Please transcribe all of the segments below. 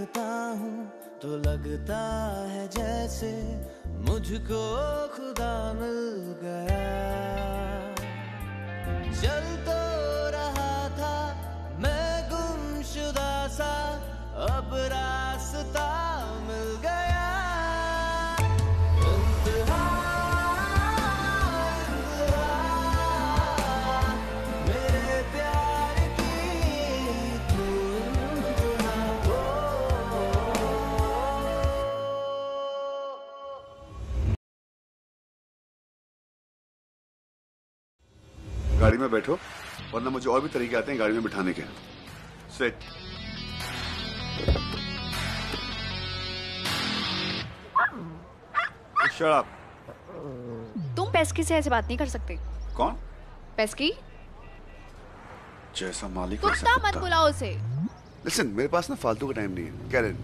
देखता हूँ तो लगता है जैसे मुझको खुदा मिल गया। चल तो रहा था मैं गुमशुदा सा, अब रास्ता मिल गया। इंतहा मेरे प्यार की तू इंतहा हो। गाड़ी में बैठो, वरना मुझे और भी तरीके आते हैं गाड़ी में बिठाने के। सेट। Shut up. तुम पेस्की से ऐसे बात नहीं कर सकते। कौन? पेस्की? जैसा मालिक कुत्ता मत बुलाओ उसे। लिसन, मेरे पास ना फालतू का टाइम नहीं है। कैरन,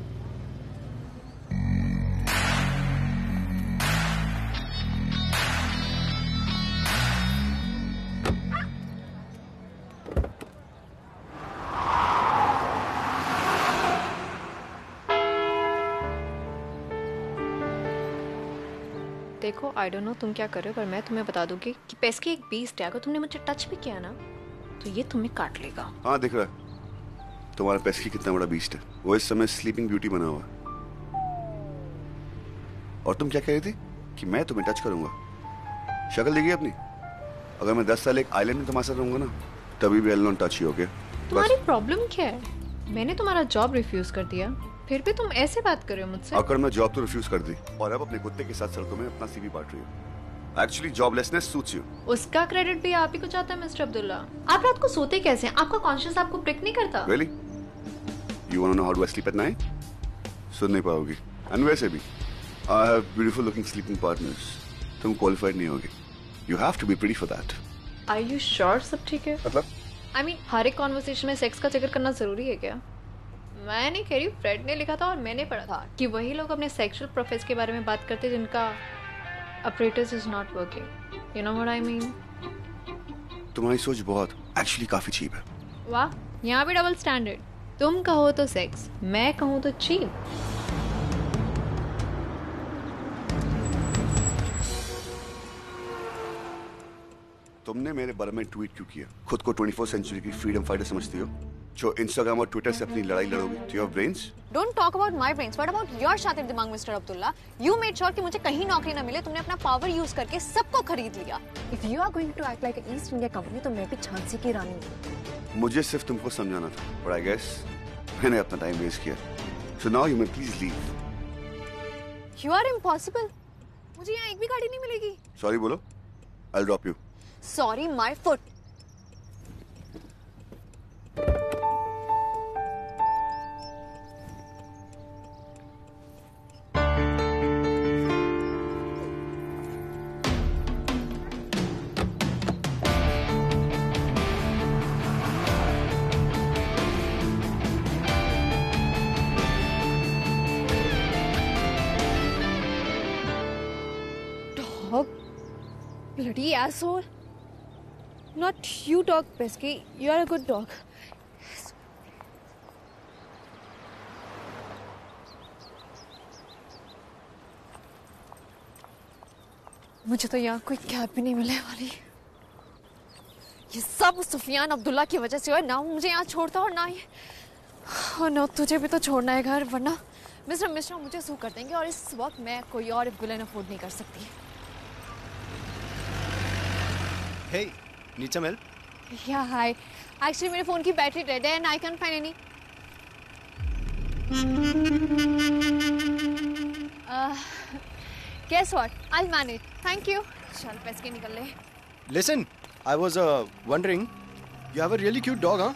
देखो आई डोंट नो तुम क्या कर रहे हो, पर मैं तुम्हें बता दूंगी कि पेस्की एक बीस्ट है। अगर तुमने मुझे टच भी किया ना तो ये तुम्हें काट लेगा। हाँ दिख रहा है तुम्हारा पेस्की कितना बड़ा बीस्ट है। वो इस समय स्लीपिंग ब्यूटी बना हुआ है। और तुम क्या कह रही थी कि मैं तुम्हें टच करूंगा? शक्ल देखिए अपनी। अगर मैं 10 साल एक आइलैंड में तुम्हारे साथ रहूंगा ना, तभी भी I'll not touch you, okay? तुम्हारी प्रॉब्लम क्या है? मैंने तुम्हारा जॉब रिफ्यूज कर दिया, फिर भी तुम ऐसे बात कर रहे हो मुझसे। अगर मैं जॉब तो रिफ्यूज कर दी और अब अपने कुत्ते के साथ सड़कों में अपना सीवी बांट रही हूँ। Actually joblessness suits you. उसका क्रेडिट भी आप ही को जाता है मिस्टर अब्दुल्ला। आप रात को सोते कैसे हैं? आपका कॉन्शियस आपको प्रिक नहीं करता? Really? You wanna know how do I sleep at night? सुन नहीं पाओगी। And वैसे भी I have beautiful looking sleeping partners. तुम qualified नहीं होगी। You have to be pretty for that. Are you sure सब ठीक है? मतलब? I mean, हर एक कॉन्वर्सेशन में सेक्स का जिक्र करना जरूरी है क्या? मैं नहीं कह रही, फ्रेड ने लिखा था और मैंने पढ़ा था कि वही लोग अपने सेक्सुअल प्रोफेस के बारे में बात करते हैं जिनका apparatus is not working. You know what I mean? तुम्हारी सोच बहुत एक्चुअली काफी चीप है। वाह, यहाँ भी डबल स्टैंडर्ड। तुम कहो तो सेक्स, मैं कहूँ तो चीप। तुमने मेरे बारे में ट्वीट क्यों किया? खुद को 24th सेंचुरी की फ्रीडम फाइटर समझती हो, जो इंस्टाग्राम और ट्विटर से अपनी लड़ाई लड़ोगी? तो your brains? Don't talk about my brains. What about your शातिर दिमाग, mister Abdullah? You made sure कि मुझे कहीं नौकरी ना मिले। तुमने अपना पावर यूज करके सबको खरीद लिया। If you are going to act like an East India company, तो मैं भी झांसी की रानी हूँ। मुझे सिर्फ तुमको समझाना था, but I guess मैंने अपना टाइम वेस्ट किया। So now you may please leave. You are impossible. मुझे यहाँ एक भी गाड़ी नहीं मिलेगी। Sorry बोलो, I'll drop you. Sorry, my foot. Dog, bloody asshole. Not you, dog, Pesky. You are a good dog. मुझे तो यहाँ कोई कैब भी नहीं मिलने वाली। ये सब सुफियान अब्दुल्ला की वजह से हुआ। ना वो मुझे यहाँ छोड़ता और ना ये, और ना तुझे भी तो छोड़ना है घर, वरना मिस्टर मिश्रा मुझे सू कर देंगे और इस वक्त मैं कोई और विलेन अफोर्ड नहीं कर सकती। Hey, need some help? Yeah, hi. Actually, मेरे फोन की बैटरी डेड है and I can't find any. Guess what? I'll manage. Thank you. चल पैसे निकल ले. Listen, I was wondering, you have a really cute dog, huh?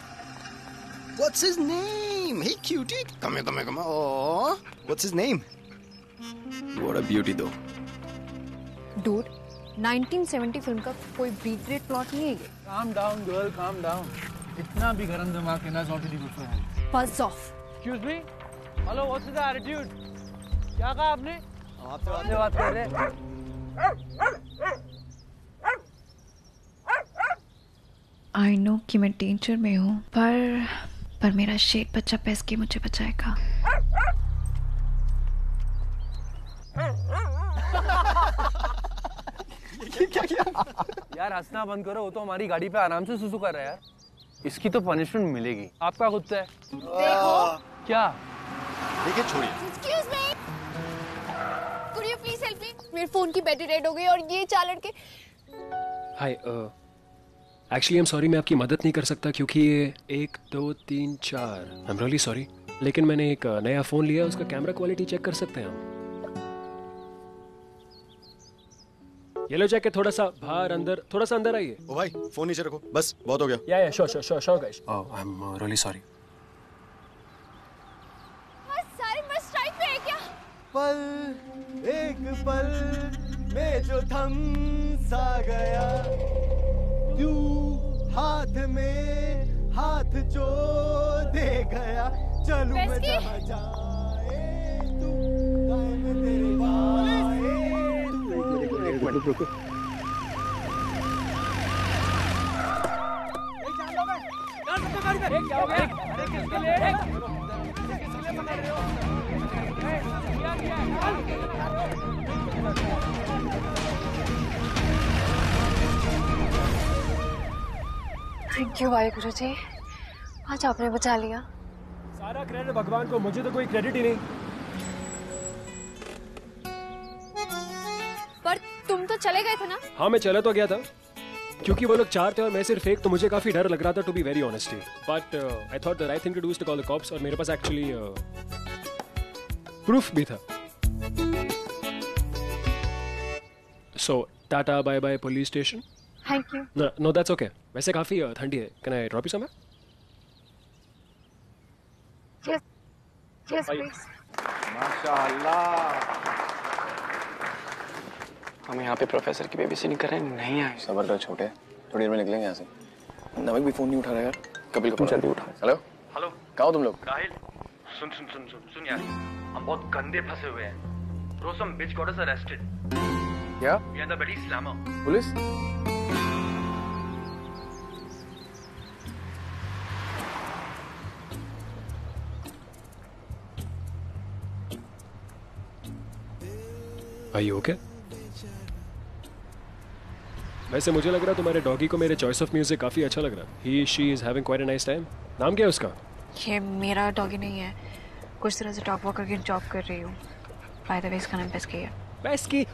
What's his name? Hey, cutie. Come here, come here, come here. Oh, what's his name? What a beauty, though. Dude, 1970 film का कोई B grade plot नहीं है ये. Calm down, girl. Calm down. इतना भी गरम दिमाग के ना सौटी दी गुस्सा है. Buzz off. Excuse me. Hello, what's the attitude? क्या कहा आपने? आपसे बात कर रहे हैं. I know कि मैं डेंजर में हूँ, पर मेरा शेप बच्चा पैस के मुझे बचाएगा। क्या किया? यार हंसना बंद करो, वो तो हमारी गाड़ी पे आराम से सुसु कर रहा है यार। इसकी तो पनिशमेंट मिलेगी। आपका कुत्ता है? देखो। क्या? देखिए छोड़िए। Excuse me. Could you please help me? मेरे फोन की बैटरी डेड हो गई और ये 4 लड़के। हाय, एक्चुअली आई एम सॉरी, मैं आपकी मदद नहीं कर सकता क्योंकि ये 1 2 3 4 आई एम रियली सॉरी, लेकिन मैंने एक नया फ़ोन लिया, उसका कैमरा क्वालिटी चेक कर सकते हैं हम। ये लो जैकेट, थोड़ा सा बाहर अंदर, थोड़ा सा अंदर आइए। ओ भाई फोन नीचे रखो, बस बहुत हो गया। या sure guys. I am really sorry. सारे बस स्ट्राइक पे है क्या? पल एक पल में जो थम सा गया, तू हाथ में हाथ जो दे गया, चलूं मैं जहाँ जाए तू, कायम तेरे पाए। रुको। थैंक यू वाहिगुरु जी, आज आपने बचा लिया। सारा क्रेडिट भगवान को, मुझे तो कोई क्रेडिट ही नहीं। पर तुम तो चले गए थे ना? हाँ मैं चला तो गया था क्योंकि वो लोग 4 थे और मैं सिर्फ 1, तो मुझे काफी डर लग रहा था, to be very honest. But I thought the right thing to do is to call the cops, और मेरे पास एक्चुअली प्रूफ भी था। So tata bye bye police station. Thank you. No that's okay. वैसे काफी ठंडी है, can I drop you somewhere? Yes please. माशाअल्लाह। हम यहाँ पे प्रोफेसर की बेबीसिटिंग कर रहे हैं, नहीं आए। सबर कर छोटे, थोड़ी देर में निकलेंगे यहाँ से। नमक भी फोन नहीं उठा रहा यार, कपिल को जल्दी उठा। हेलो हेलो, कहाँ हो तुम लोग? राहिल सुन यार, हम बहुत गंदे फंसे हुए हैं। रोसम बिच गॉट अस अरेस्टेड। क्या? वी आर द बड़ी slammer. Police? Are you okay? वैसे मुझे लग रहा है तुम्हारे डॉगी को मेरे चॉइस ऑफ म्यूजिक काफी अच्छा लग रहा है। He she is having quite a nice time. नाम क्या है उसका? ये मेरा डॉगी नहीं है, कुछ तरह से डॉग वॉकर की जॉब कर रही हूँ। बाय द वे इसका नाम पेस्की है। पेस्की?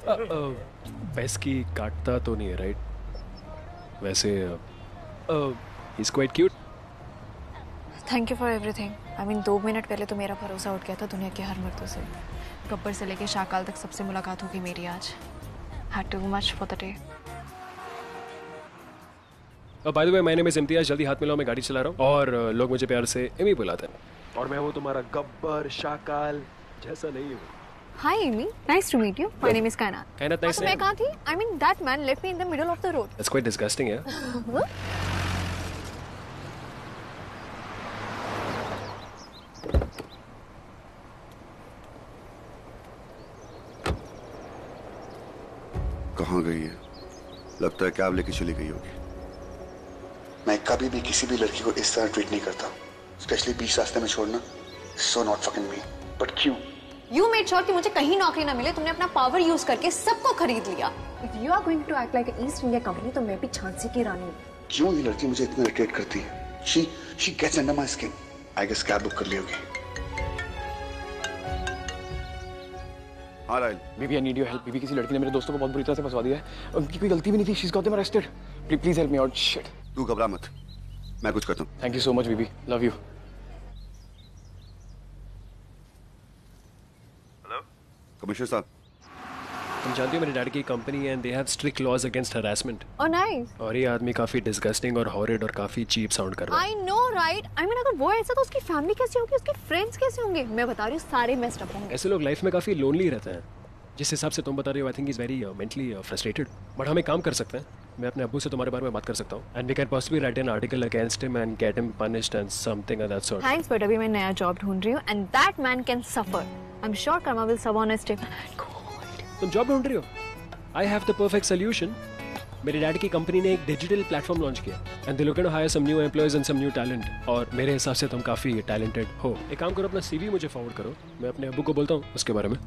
पेस्की काटता तो नहीं है राइट? वैसे he is quite cute. Thank you for everything. I mean 2 minute पहले तो मेरा भरोसा उठ गया था दुनिया के हर मर्दों से। गब्बर से लेके शाकाल तक सबसे मुलाकात होगी मेरी आज। Had too much for the day. Bye the way my name is Imtiaz, जल्दी हाथ मिलाओ, मैं गाड़ी चला रहा हूँ और लोग मुझे प्यार से एमी बुलाते हैं। और मैं वो तुम्हारा गब्बर शाकाल जैसा नहीं हूँ। Hi Amy, nice to meet you. My name is Kainat. Kainat, nice तो मैं कहाँ थी? I mean that man left me in the middle of the road. That's quite disgusting, yeah. कहाँ गई है? लगता है कैब लेके चली गई होगी। मैं कभी भी किसी भी लड़की को इस तरह ट्रीट नहीं करता, स्पेशली बीच रास्ते में छोड़ना। So not fucking me. But क्यों? You made sure कि मुझे कहीं नौकरी ना मिले। तुमने अपना पावर यूज करके सबको खरीद लिया। If you are going to act like an East India company, तो मैं भी झांसी की रानी हूँ। क्यों ये लड़की मुझे इतना इरिटेट करती है? She gets under my skin. I guess cab book कर ली होगी। हाँ राहिल। बीबी आई नीड योर हेल्प। बीबी किसी लड़की ने मेरे दोस्तों को बहुत बुरी तरह से फंसवा दिया है। उनकी कोई गलती भी नहीं थी। She is got them arrested. Please help me out. Shit. तू घबरा मत, मैं कुछ करता हूँ। थैंक यू सो मच बीबी, लव यू। कमिश्नर साहब, तुम जानती हो मेरे डैड की कंपनी है and they have strict laws against harassment. Oh nice. और ये आदमी काफी डिस्गस्टिंग और हॉरिड और काफी चीप साउंड कर रहा है। I know right. I mean अगर वो ऐसा तो उसकी फैमिली कैसी होगी, उसके फ्रेंड्स कैसे होंगे? मैं बता रही हूँ सारे मेस्ड अप होंगे। ऐसे लोग लाइफ में काफी लोनली रहते हैं। जिस हिसाब से तुम बता रहे हो, I think is very mentally frustrated. But हम एक काम कर सकते हैं, मैं अपने अब्बू से तुम्हारे बारे में बात कर सकता हूँ and we can possibly write an article against him and get him punished and something of that sort. Thanks but अभी मैं नया जॉब ढूंढ रही हूँ and that man can suffer. I am sure karma will serve on his table. तुम job ढूंढ रही हो? I have the perfect solution. मेरे डैड की कंपनी ने एक डिजिटल प्लेटफॉर्म लॉन्च किया and they looking to higher some new employees and some new talent. और मेरे हिसाब से तुम काफी टैलेंटेड हो। एक काम करो, अपना सीवी मुझे फॉरवर्ड करो, मैं अपने अब्बू को बोलता हूँ उसके बारे में।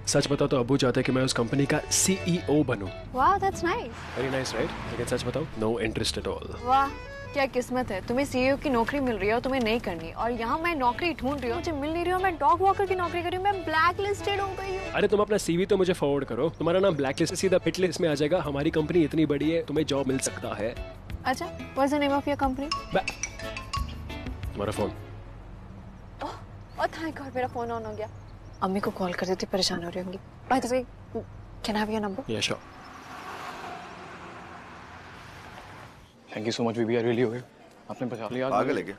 सच बताओ तो अब्बू चाहते हैं कि मैं उस कंपनी का CEO बनूं। वाह, that's nice. Very nice right? लेकिन सच बताओ, नो इंटरेस्ट एट ऑल। वाह, क्या किस्मत है, तुम्हें CEO की नौकरी मिल रही है और तुम्हें नहीं करनी, और यहाँ मैं नौकरी ढूंढ रही हूँ, मुझे मिल नहीं रही हूँ, मैं डॉग वॉकर की नौकरी कर रही हूँ, मैं ब्लैक लिस्टेड हो गई हूँ। अरे तुम अपना CV तो मुझे फॉरवर्ड करो, तुम्हारा नाम ब्लैक लिस्ट सीधा हिट लिस्ट में आ जाएगा। हमारी कंपनी इतनी बड़ी है, तुम्हें जॉब मिल सकता है। अच्छा, what's the name of your company? तुम्हारा फोन। ओह थैंक गॉड, मेरा फोन ऑन हो गया। अम्मी को कॉल कर देती, परेशान हो रही होंगी। By the way, can I have your number? Yeah sure. Thank you so much बीबी, आई रियली हो गया। आपने बचा लिया। आगे लगे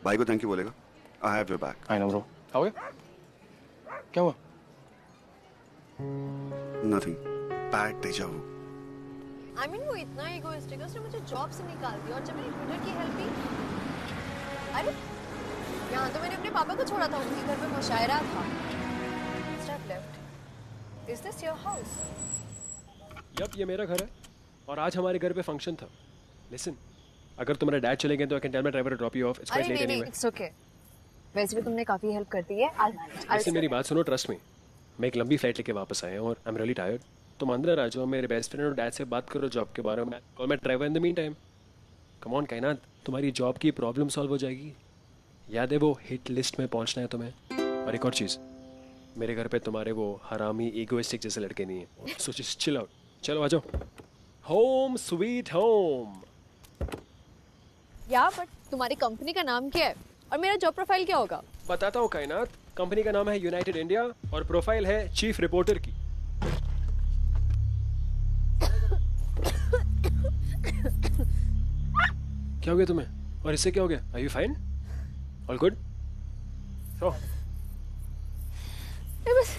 भाई को थैंक यू बोलेगा। I have your back. I know bro. आओगे? क्या हुआ? Nothing, bad deja vu. I mean, वो इतना egoistic है, उसने मुझे जॉब से निकाल दिया, और जब मैंने ट्विटर की हेल्प की, अरे यहाँ तो मैंने अपने पापा को छोड़ा था, उनके घर पे मुशायरा था। Step left. Is this your house? Yup, ये मेरा घर है और आज हमारे घर पे फंक्शन था। लिसन, अगर तुम्हारे डैड चले गए तो I can tell my driver to drop you off. It's quite late anyway. It's okay. वैसे भी तुमने काफी हेल्प कर दी है। वैसे मेरी बात सुनो, ट्रस्ट मी, मैं एक लंबी फ्लाइट लेके वापस आया हूँ और आई एम रियली टायर्ड। तुम अंदर आ जाओ, मेरे बेस्ट फ्रेंड और डैड से बात करो जॉब के बारे में, और मैं driver in the mean time. Come on कायनात, तुम्हारी जॉब की प्रॉब्लम सॉल्व हो जाएगी। याद है वो हिट लिस्ट में पहुंचना है तुम्हें। और एक और चीज़, मेरे घर पे तुम्हारे वो हरामी ईगोइस्टिक जैसे लड़के नहीं है। So just chill out. चलो आ जाओ, होम स्वीट होम। या बट तुम्हारी कंपनी का नाम क्या है और मेरा जॉब प्रोफाइल क्या होगा? बताता हूँ कायनात, कंपनी का नाम है यूनाइटेड इंडिया और प्रोफाइल है चीफ रिपोर्टर की। क्या हो गया तुम्हें? और इससे क्या हो गया? Are you fine? All good? So बस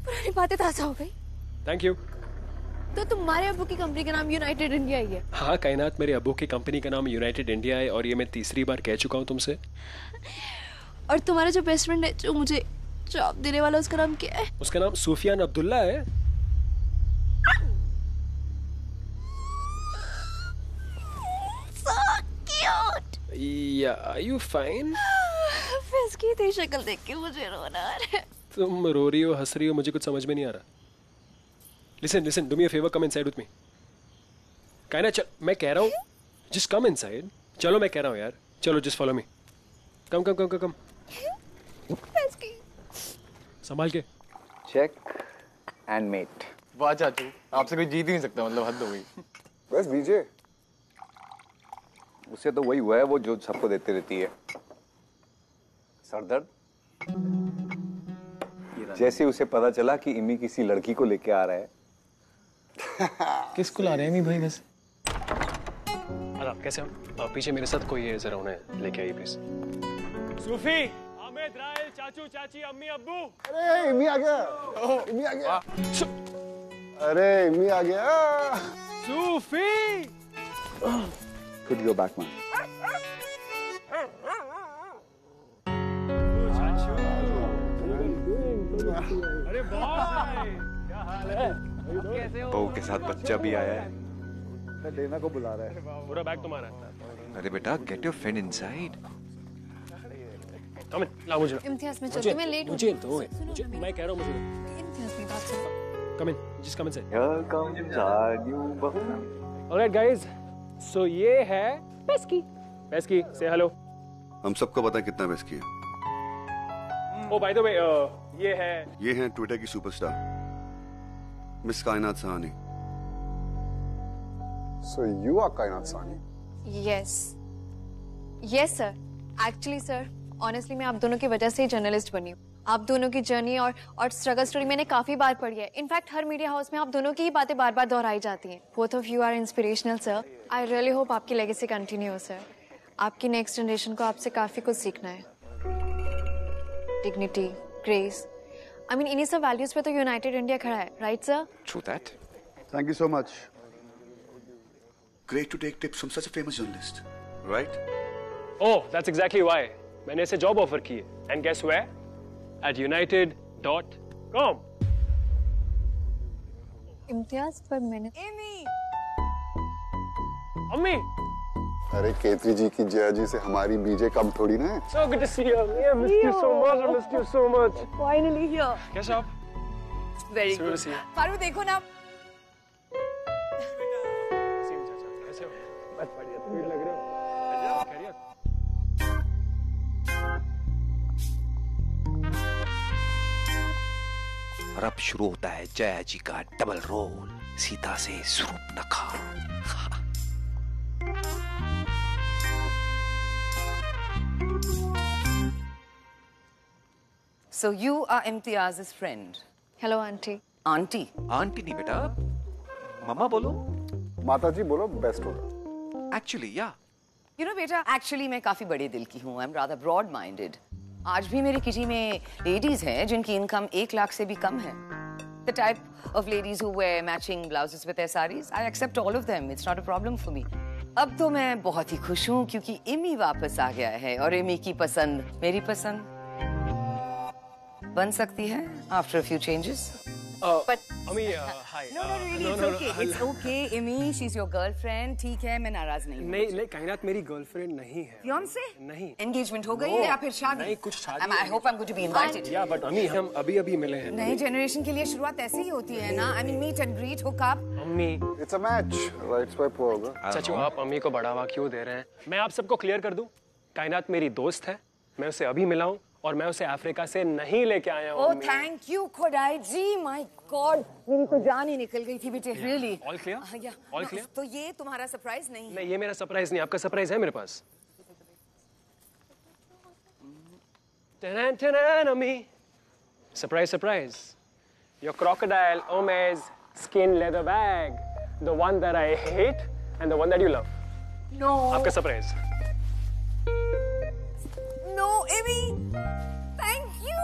पुरानी बातें ताजा हो गई। Thank you. तो तुम्हारे अब्बू की कंपनी का नाम यूनाइटेड इंडिया ही है? हाँ कायनात, मेरे अब्बू की कंपनी का नाम यूनाइटेड इंडिया है और ये मैं तीसरी बार कह चुका हूँ तुमसे। और तुम्हारा जो बेस्ट फ्रेंड है जो मुझे जॉब देने वाला, उसका नाम क्या है? उसका नाम सुफियान अब्दुल्ला है। So cute. Yeah, are you fine? फैसकी तेरी शक्ल देख के मुझे रोना आ रहा है। तुम रो रही हो, हंस रही हो, मुझे कुछ समझ में नहीं आ रहा। Listen, do me a favor, come inside with me. कायना चल, मैं कह रहा हूँ, just come inside. चलो मैं कह रहा हूँ यार, चलो just follow me. Come. फैसकी। संभाल के। Check and mate. वाह चाचू, आपसे कोई जीत ही नहीं सकता, मतलब हद हो गई। बस बीजे, उससे तो वही हुआ है वो जो सबको देती रहती है, सरदर्द। जैसे उसे पता चला कि इमी किसी लड़की को लेके आ रहा है। किसको ला रहे हैं इमी भाई वैसे? आप कैसे हो? पीछे मेरे साथ कोई है, जरा उन्हें लेके आइए प्लीज। सूफी, हामिद, राइल, चाचू, चाची, अम्मी, अब्बू। अरे इमी आ गया, इमी आ गया। अरे इमी आ गया। सूफी, Could go back, man. अरे भाई, क्या हाल है? कैसे हो? बहू के साथ बच्चा भी आया है। डेना को बुला रहा है। पूरा बैग तुम्हारा है। अरे बेटा, get your friend inside. कम इन, लाओ मुझे। इम्तियाज में चलते, मैं लेट हूँ। मुझे मैं कह रहा हूँ मुझे। इम्तियाज में बात सुनो। कम इन, जिस कम इन से। Here comes our new बहू। Alright guys, so ये है पेस्की। Pesky, say hello. हम सबको पता है कितना बेस्ट किया। Oh by the way, ये हैं ट्विटर की सुपरस्टार मिस कायनात Sahani. So you are Kainat Sani. Yes sir. Actually sir, honestly मैं आप दोनों की वजह से ही जर्नलिस्ट बनी हूँ। आप दोनों की जर्नी और स्ट्रगल स्टोरी मैंने काफी बार पढ़ी है। इनफैक्ट हर मीडिया हाउस में आप दोनों की ही बातें बार बार दोहराई जाती हैं। Both of you are inspirational sir. I really hope आपकी लेगेसी कंटिन्यू हो सर। आपकी नेक्स्ट जनरेशन को आपसे काफी कुछ सीखना है। डिग्निटी, ग्रेस, आई मीन इन्हीं सब वैल्यूज पे तो यूनाइटेड इंडिया खड़ा है, right sir? True that. Thank you so much. Great to take tips from such a famous journalist, right? Oh, that's exactly why. मैंने इसे जॉब ऑफर की है. And guess where? At united.com. Imtiaz पर मैंने अम्मी. अरे केतरी जी की जया जी से हमारी बीजे कम थोड़ी ना है। So good to see you. I missed you so much. I missed you so much. Finally here. कैसे आप? Very good. फारू देखो ना, कैसे हो? बस बढ़िया, तुम भी लग रहे हो। खैरियत? और अब शुरू होता है जया जी का डबल रोल, सीता से Surpanakha. So you are Imtiaz's friend. Hello aunty. Aunty? Aunty नहीं बेटा, मम्मा बोलो। माता जी बोलो, बेस्ट होगा। एक्चुअली या You know बेटा, एक्चुअली मैं काफी बड़े दिल की हूँ। I'm rather broad minded. आज भी मेरी किटी में लेडीज हैं जिनकी इनकम 1 लाख से भी कम है। The type of ladies who wear matching blouses with their saris, I accept all of them. It's not a problem for me. अब तो मैं बहुत ही खुश हूँ क्योंकि इमी वापस आ गया है और इमी की पसंद मेरी पसंद बन सकती है after a few changes. But Ami, hi. No, really, it's okay. It's okay, Imi. She's your girlfriend. ठीक है, मैं नाराज नहीं हूँ। नहीं, कायनात मेरी गर्लफ्रेंड नहीं है। Fiancé? नहीं। Engagement हो गई है या फिर शादी? नहीं, कुछ शादी। I hope I'm going to be invited. या बट अम्मी हम अभी मिले हैं। नई जनरेशन के लिए शुरुआत ऐसे ही होती है ना? I mean, meet and greet, hook up. अम्मी। It's a match, right? Swipe होगा। चाचू आप अम्मी को बढ़ावा क्यों दे रहे हैं? मैं आप सबको क्लियर कर दूं, कायनात मेरी दोस्त है, मैं उसे अभी मिला हूं और मैं उसे अफ्रीका से नहीं लेके आया हूं। Oh, thank you, खुदाई जी, my God, मेरी तो जान ही निकल गई थी बेटे, really. All clear? All clear? तो ये तुम्हारा सरप्राइज नहीं है? नहीं, ये मेरा सरप्राइज नहीं, आपका सरप्राइज है मेरे पास। टनन टनन अम्मी, surprise, your crocodile Hermes skin leather bag, the one that I hate and the one that you love. No. आपका surprise. No, Amy, thank you.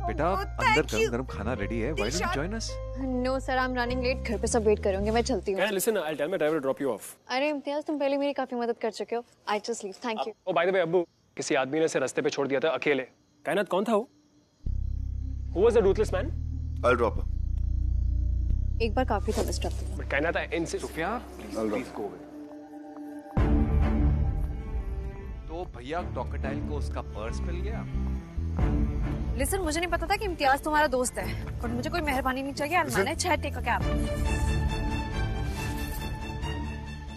बेटा अंदर गरम खाना रेडी है, why don't you join us? No sir, I am running late, घर पे सब wait करेंगे, मैं चलती हूँ। Listen, I'll tell my driver to drop you off. अरे इम्तियाज, तुम पहले मेरी काफी मदद कर चुके हो। I just leave, thank you. Oh by the way अब्बू, किसी आदमी ने इसे रास्ते पे छोड़ दिया था अकेले। कायनात कौन था वो? Who was the ruthless man? I'll drop her. एक बार काफी था मिस्टर अब्दुल्ला। But कायनात इनसे सुफिया, please go away. तो भैया क्रोकोडाइल को उसका पर्स मिल गया। लिसन, मुझे नहीं पता था कि इम्तियाज तुम्हारा दोस्त है, पर मुझे कोई मेहरबानी नहीं चाहिए। मैंने चैट टेक क्या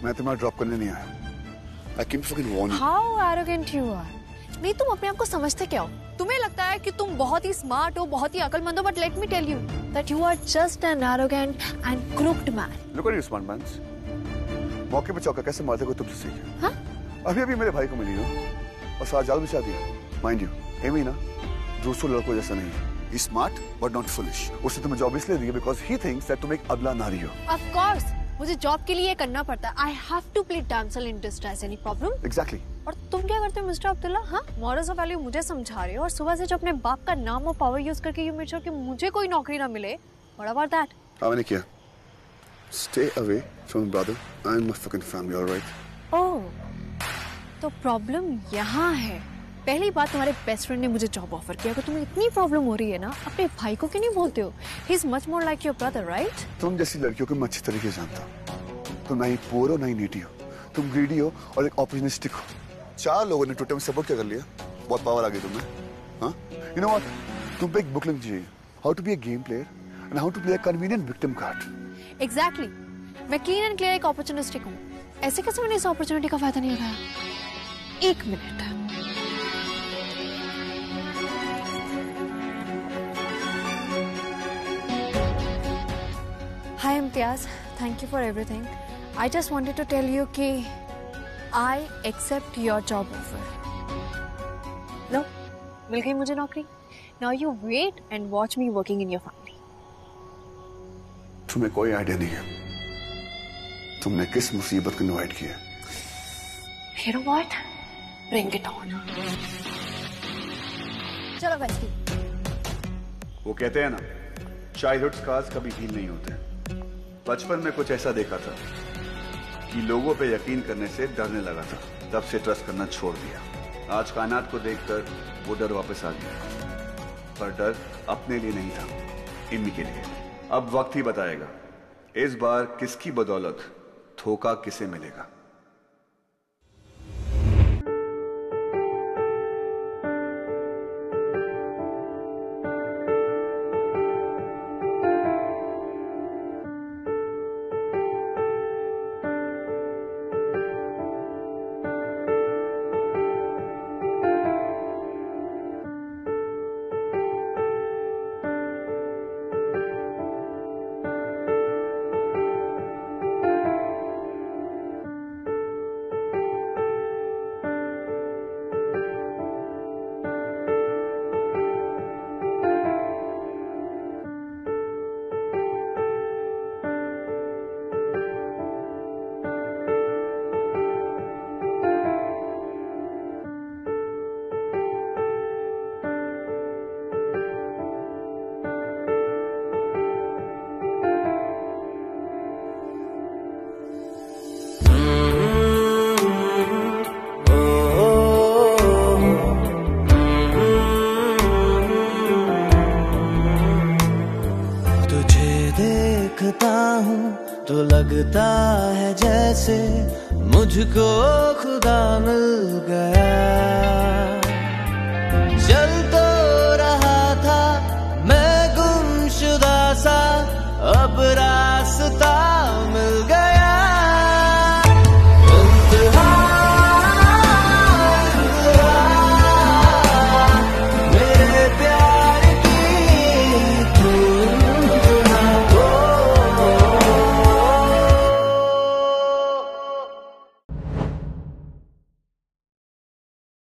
मैं तुम्हारा ड्रॉप करने नहीं आया। I came to fucking warn you. How arrogant you are. नहीं, तुम अपने आप को समझते क्या हो? तुम्हें लगता है कि तुम बहुत ही स्मार्ट हो, बहुत ही अकलमंद हो, but let me tell you that you are just an arrogant and crooked man. Look at you, smart man. मौके पे चौका कैसे मारते को तुमसे सीखे। हाँ? अभी मेरे भाई को मिली हो और साथ जाल बिछा दिया। माइंड यू, एमी ना दूसरों लड़कों जैसा नहीं है। He's smart but not foolish. उसने तुम्हें जॉब इसलिए दी है because he thinks that तुम एक अबला नारी हो। Of course, मुझे जॉब के लिए ये करना पड़ता है। I have to play damsel in distress. Any problem? Exactly. और तुम क्या करते हो मिस्टर अब्दुल्ला? हाँ, मॉरल्स ऑफ वैल्यू मुझे समझा रहे हो और सुबह से जो अपने बाप का नाम और पावर यूज करके यू मेक श्योर कि मुझे कोई नौकरी ना मिले। What about that? हाँ मैंने किया। Stay away from brother and my fucking family, all right? Oh, तो प्रॉब्लम यहाँ है। पहली बात, तुम्हारे बेस्ट फ्रेंड ने मुझे जॉब ऑफर किया। अगर तुम्हें इतनी प्रॉब्लम हो रही है ना, अपने भाई को क्यों नहीं बोलते हो? He is much more like your brother, right? तुम जैसी लड़कियों को मैं अच्छी तरीके से जानता हूँ। तुम ना ही पुअर हो ना ही नीटी हो। तुम ग्रीडी हो और एक ऑपर्चुनिस्टिक हो। 4 लोगों ने ट्विटर में सपोर्ट क्या कर लिया? बहुत पावर आ गई तुम्हें। हाँ? You know what? तुम पे एक बुक लिखनी चाहिए। How to be a game player and how to play a convenient victim card. Exactly. मैं क्लीन एंड क्लियर एक ऑपर्चुनिस्टिक हूँ। ऐसे कैसे मैंने इस अपॉर्चुनिटी का फायदा नहीं उठाया? 1 minute. Hi Imtiaz, thank you for everything. I just wanted to tell you कि I accept your job offer. लो, मिल गई मुझे नौकरी। Now you wait and watch me working in your family. तुम्हें कोई आइडिया नहीं है तुमने किस मुसीबत को इनवाइट किया। You know what? Bring it on. चलो बेस्टी। वो कहते हैं ना, चाइल्डहुड स्कार्स कभी हील नहीं होते। बचपन में कुछ ऐसा देखा था कि लोगों पे यकीन करने से डरने लगा था, तब से ट्रस्ट करना छोड़ दिया। आज कायनात को देखकर वो डर वापस आ गया, पर डर अपने लिए नहीं था, इम्मी के लिए। अब वक्त ही बताएगा इस बार किसकी बदौलत धोखा किसे मिलेगा। लगता है जैसे मुझको खुदा मिल गया।